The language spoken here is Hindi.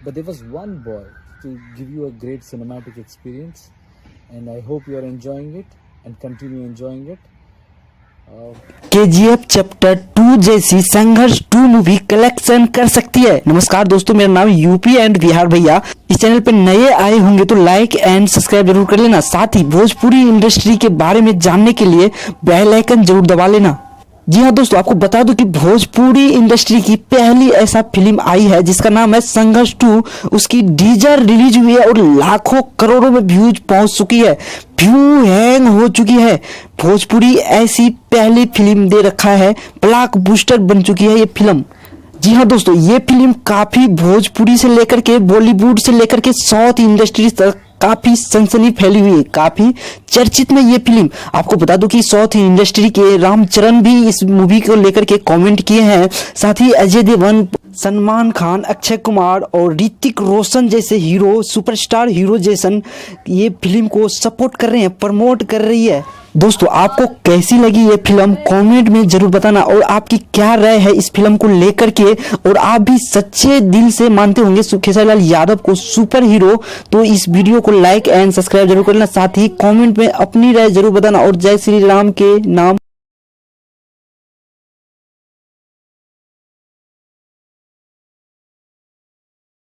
but there was one boy to give you a great cinematic experience, and I hope you are enjoying it and continue enjoying it. KGF chapter 2 जैसी संघर्ष 2 मूवी कलेक्शन कर सकती है। नमस्कार दोस्तों, मेरा नाम यूपी एंड बिहार भैया। इस चैनल पे नए आए होंगे तो लाइक एंड सब्सक्राइब जरूर कर लेना। साथ ही भोजपुरी इंडस्ट्री के बारे में जानने के लिए बेल आइकन जरूर दबा लेना। जी हाँ दोस्तों, आपको बता दूं कि भोजपुरी इंडस्ट्री की पहली ऐसा फिल्म आई है जिसका नाम है संघर्ष 2। उसकी टीजर रिलीज हुई है और लाखों करोड़ों में व्यूज पहुंच चुकी है, व्यू हैंग हो चुकी है। भोजपुरी ऐसी पहली फिल्म दे रखा है, ब्लॉकबस्टर बन चुकी है ये फिल्म। जी हाँ दोस्तों, ये फिल्म काफी भोजपुरी से लेकर के बॉलीवुड से लेकर के साउथ इंडस्ट्री तक काफी सनसनी फैली हुई है, काफी चर्चित में ये फिल्म। आपको बता दूं कि साउथ इंडस्ट्री के रामचरण भी इस मूवी को लेकर के कमेंट किए हैं। साथ ही अजय देवगन, सलमान खान, अक्षय कुमार और ऋतिक रोशन जैसे हीरो, सुपरस्टार हीरो जैसन ये फिल्म को सपोर्ट कर रहे हैं, प्रमोट कर रही है। दोस्तों, आपको कैसी लगी ये फिल्म कमेंट में जरूर बताना, और आपकी क्या राय है इस फिल्म को लेकर के। और आप भी सच्चे दिल से मानते होंगे खेसारी लाल यादव को सुपर हीरो, तो इस वीडियो को लाइक एंड सब्सक्राइब जरूर करना। साथ ही कमेंट में अपनी राय जरूर बताना, और जय श्री राम के नाम